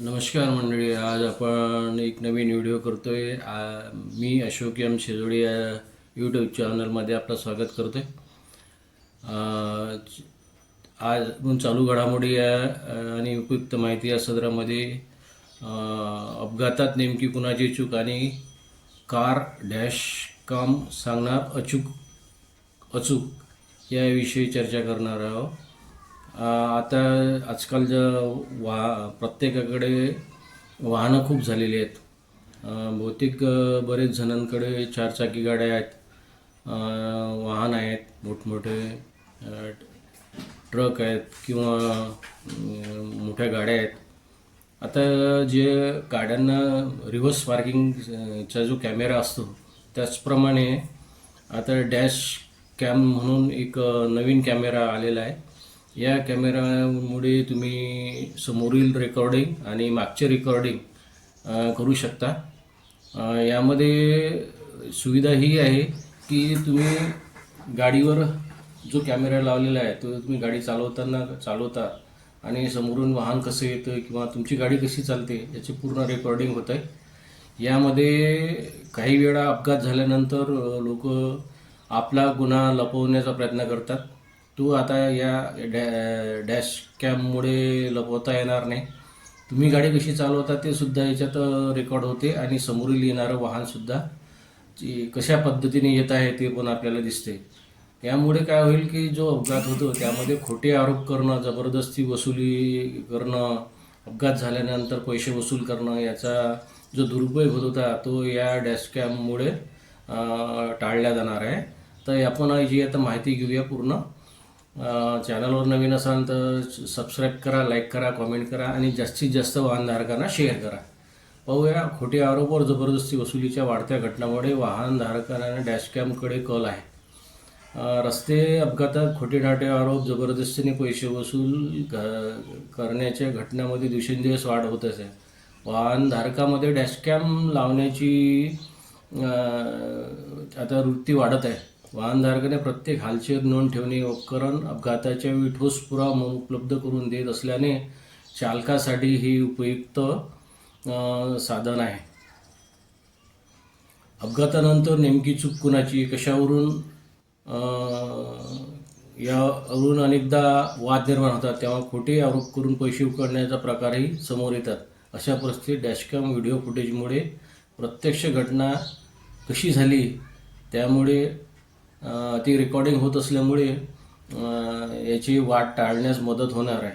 नमस्कार मंडळी. आज आपण एक नवीन व्हिडिओ करतोय. मी अशोक एम शेजोडी या यूट्यूब चॅनलमध्ये आपलं स्वागत करतोय. आज आपण चालू घडामोडी आणि उपयुक्त माहिती या सदरामध्ये अपघातात नेमकी कुणाची चूक आणि कार डॅश काम सांगणार अचूक याविषयी चर्चा करणार आहोत. आता आजकाल प्रत्येकाकडे वाहनं खूप झालेली आहेत. बहुतेक बरेच जणांकडे चारचाकी गाड्या आहेत, वाहन आहेत, मोठमोठे ट्रक आहेत किंवा मोठ्या गाड्या आहेत. आता जे गाड्यांना रिव्हर्स पार्किंगचा जो कॅमेरा असतो त्याचप्रमाणे आता डॅश कॅम म्हणून एक नवीन कॅमेरा आलेला आहे. या कॅमेरामुळे तुम्ही समोरील रेकॉर्डिंग आणि मागचे रेकॉर्डिंग करू शकता. यामध्ये सुविधा ही आहे की तुम्ही गाडीवर जो कॅमेरा लावलेला आहे तो तुम्ही गाडी चालवता आणि समोरून वाहन कसं येतं किंवा तुमची गाडी कशी चालते याची पूर्ण रेकॉर्डिंग होत आहे. यामध्ये काही वेळा अपघात झाल्यानंतर लोक आपला गुन्हा लपवण्याचा प्रयत्न करतात. तो आता या डॅश कॅममुळे लपवता येणार नाही. तुम्ही गाडी कशी चालवता ते सुद्धा याच्यात रेकॉर्ड होते आणि समोरील येणारं वाहनसुद्धा कशा पद्धतीने येत आहे ते पण आपल्याला दिसते. यामुळे काय होईल की जो अपघात होतो त्यामध्ये खोटे आरोप करणं, जबरदस्ती वसुली करणं, अपघात झाल्यानंतर पैसे वसूल करणं याचा जो दुरुपयोग होत होता तो या डॅश कॅममुळे टाळला जाणार आहे. तर आपण याची आता माहिती घेऊया पूर्ण. चॅनलवर नवीन असाल तर सबस्क्राईब करा, लाईक करा, कॉमेंट करा आणि जास्तीत जास्त वाहनधारकांना शेअर करा. पाहूया खोटे आरोप व जबरदस्ती वसुलीच्या वाढत्या घटनांमुळे वाहनधारकांना डॅशकॅमकडे कल आहे. रस्ते अपघातात खोटे नाटे आरोप, जबरदस्तीने पैसे वसूल करण्याच्या घटनांमध्ये दिवसेंदिवस वाढ होत आहे. वाहनधारकामध्ये डॅशकॅम लावण्याची आता वृत्ती वाढत आहे. वाहनधारकाने प्रत्येक हालचाल नोंद ठेवणे उपकरण अपघाताच्या वेळी ठोस पुरावा उपलब्ध करून देत असल्याने चालकासाठी ही उपयुक्त साधन आहे. अपघातानंतर नेमकी चूक कुणाची, कशावरून यावरून अनेकदा वाद निर्माण होतात. तेव्हा खोटे आरोप करून पैसे उकळण्याचा प्रकारही समोर येतात. अशा परिस्थितीत डॅशकॅम व्हिडिओ फुटेजमुळे प्रत्यक्ष घटना कशी झाली त्यामुळे ती रेकॉर्डिंग होत असल्यामुळे याची वाट टाळण्यास मदत होणार आहे.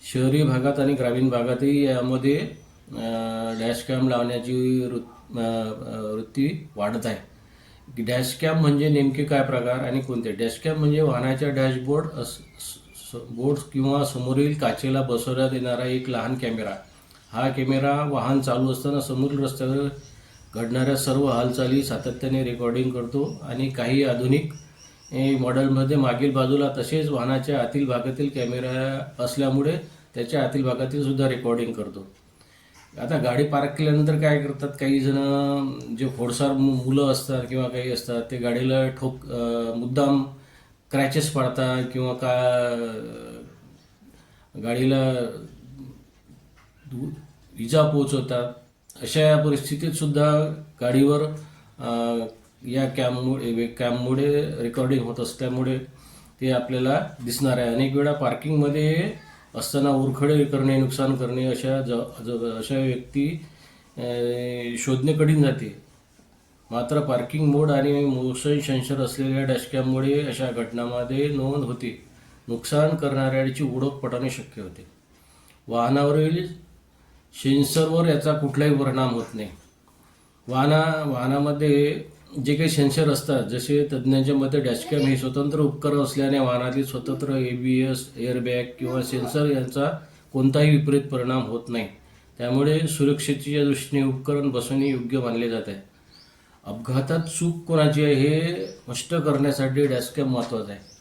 शहरी भागात आणि ग्रामीण भागातही यामध्ये डॅशकॅम लावण्याची वृत्ती वाढत आहे. डॅशकॅम म्हणजे नेमके काय प्रकार आणि कोणते? डॅशकॅम म्हणजे वाहनाच्या बोर्ड किंवा समोरील काचेला बसवण्यात येणारा एक लहान कॅमेरा. हा कॅमेरा वाहन चालू असताना समोरील रस्त्यावर घडणाऱ्या सर्व हालचाली सातत्याने रेकॉर्डिंग करतो आणि काही आधुनिक मॉडेलमध्ये मागील बाजूला तसेच वाहनाच्या आतील भागातील कॅमेरा असल्यामुळे त्याच्या आतील भागातील सुद्धा रेकॉर्डिंग करतो. आता गाडी पार्क केल्यानंतर काय करतात काही जण, जे खोडसार मुलं असतात किंवा काही असतात, ते गाडीला मुद्दाम क्रॅचेस पाडतात किंवा गाडीला इजा पोहोचवतात. अशा परिस्थितीत सुद्धा गाडीवर या कॅममुळे रेकॉर्डिंग होत असल्यामुळे ते आपल्याला दिसणार आहे. अनेक वेळा पार्किंगमध्ये असताना उरखडे करणे, नुकसान करणे अशा व्यक्ती शोधणे कठीण जाते. मात्र पार्किंग मोड आणि मोशन सेन्सर असलेल्या डॅशकॅममुळे अशा घटनांमध्ये नोंद होते. नुकसान करणाऱ्याची ओळख पटवणे शक्य होते. वाहनावरील सेन्सरवर याचा कुठलाही परिणाम होत नाही. वाहनामध्ये जे काही सेन्सर असतात, जसे तज्ज्ञांच्या मते डॅशकॅम हे स्वतंत्र उपकरण असल्याने वाहनातील स्वतंत्र ABS, एअरबॅग किंवा सेन्सर यांचा कोणताही विपरीत परिणाम होत नाही. त्यामुळे सुरक्षेच्या दृष्टीने उपकरण बसवणे योग्य मानले जात आहे. अपघातात चूक कोणाची आहे हे स्पष्ट करण्यासाठी डॅशकॅम महत्त्वाचा आहे.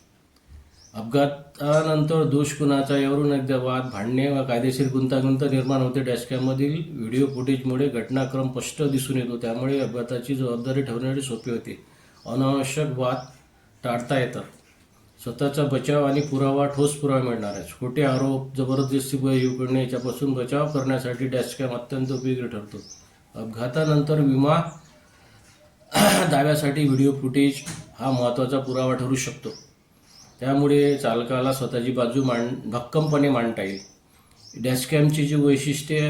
अपघातानंतर दोष कुणाचा यावरून एकदा वाद, भांडणे व कायदेशीर गुंतागुंत निर्माण होते. डॅशकॅममधील व्हिडिओ फुटेजमुळे घटनाक्रम स्पष्ट दिसून येतो. त्यामुळे अपघाताची जबाबदारी ठरवण्यासाठी सोपे होते. अनावश्यक वाद टाळता येतात. स्वतःचा बचाव आणि पुरावा ठोस पुरावा मिळणार आहे. खोटे आरोप, जबरदस्ती करणे याच्यापासून बचाव करण्यासाठी डॅशकॅम अत्यंत उपयोगी ठरतो. अपघातानंतर विमा दाव्यासाठी व्हिडिओ फुटेज हा महत्त्वाचा पुरावा ठरू शकतो. त्यामुळे चालकाला स्वतःची बाजू भक्कमपणे मांडता येईल. डॅशकॅमची जी वैशिष्ट्ये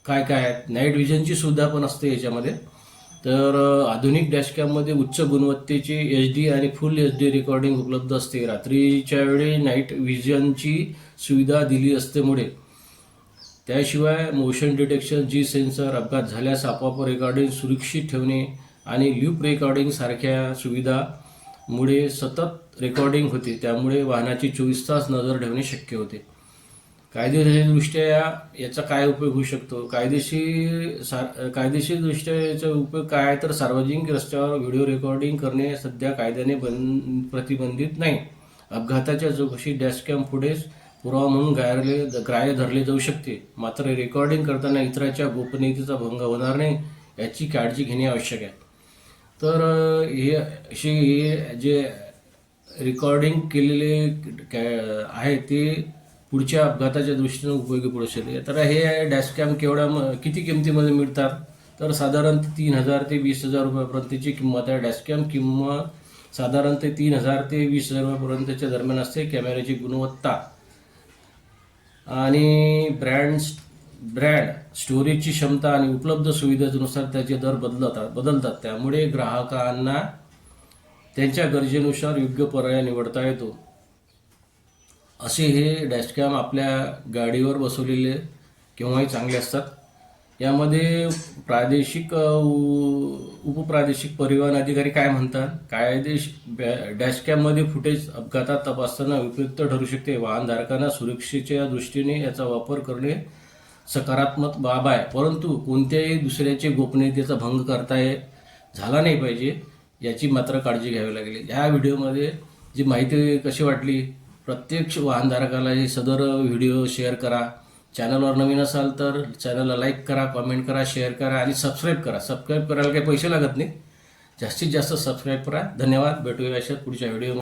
काय काय आहेत, नाईट व्हिजनची सुद्धा पण असते याच्यामध्ये. तर आधुनिक डॅशकॅममध्ये उच्च गुणवत्तेचे HD आणि फुल HD रेकॉर्डिंग उपलब्ध असते. रात्रीच्या वेळी नाईट व्हिजनची सुविधा दिली असतेमुळे त्याशिवाय मोशन डिटेक्शन, G सेन्सर, अपघात झाल्यास आपोआप रेकॉर्डिंग सुरक्षित ठेवणे आणि लूप रेकॉर्डिंग सारख्या सुविधामुळे सतत रेकॉर्डिंग होते. त्यामुळे वाहनाची 24 तास नजर ठेवणे शक्य होते. कायदेशीरदृष्ट्या याचा काय उपयोग होऊ शकतो? कायदेशीरदृष्ट्या याचा उपयोग काय आहे तर सार्वजनिक रस्त्यावर व्हिडिओ रेकॉर्डिंग करणे सध्या कायद्याने प्रतिबंधित नाही. अपघाताच्या चौकशीत डॅशकॅम फुटेज पुरावा म्हणून ग्राह्य धरले जाऊ शकते. मात्र रेकॉर्डिंग करताना इतरांच्या गोपनीयतेचा भंग होणार नाही याची काळजी घेणे आवश्यक आहे. तर हे जे रेकॉर्डिंग केलेले आहे ते पुढच्या अपघाताच्या दृष्टीने उपयोगी पडू शकते. तर हे डॅशकॅम किती किमतीमध्ये मिळतात तर साधारणतः 3,000 ते 20,000 रुपयापर्यंतची किंमत आहे. डॅशकॅम किंमत साधारणतः 3,000 ते 20,000 रुपयापर्यंतच्या दरम्यान असते. कॅमेऱ्याची गुणवत्ता आणि ब्रँड, स्टोरेजची क्षमता आणि उपलब्ध सुविधेनुसार त्याचे दर बदलतात. त्यामुळे ग्राहकांना त्यांच्या गरजेनुसार योग्य पर्याय निवडता येतो. असे हे डॅशकॅम आपल्या गाडीवर बसवलेले केव्हाही चांगले असतात. यामध्ये उपप्रादेशिक परिवहन अधिकारी काय म्हणतात, डॅशकॅममध्ये फुटेज अपघातात तपासताना उपयुक्त ठरू शकते. वाहनधारकांना सुरक्षेच्या दृष्टीने याचा वापर करणे सकारात्मक बाब आहे, परंतु कोणत्याही दुसऱ्याचे गोपनीयतेचा भंग झाला नाही पाहिजे याची मात्र काळजी घ्यावी लागेल. ह्या व्हिडिओमध्ये जी माहिती कशी वाटली, प्रत्येक वाहनधारकाला हे सदर व्हिडिओ शेअर करा. चॅनलवर नवीन असाल तर चॅनलला लाईक करा, कमेंट करा, शेअर करा आणि सबस्क्राईब करा. सबस्क्राईब करायला काही पैसे लागत नाही, जास्तीत जास्त सबस्क्राईब करा. धन्यवाद. भेटूया अशाच पुढच्या व्हिडिओ.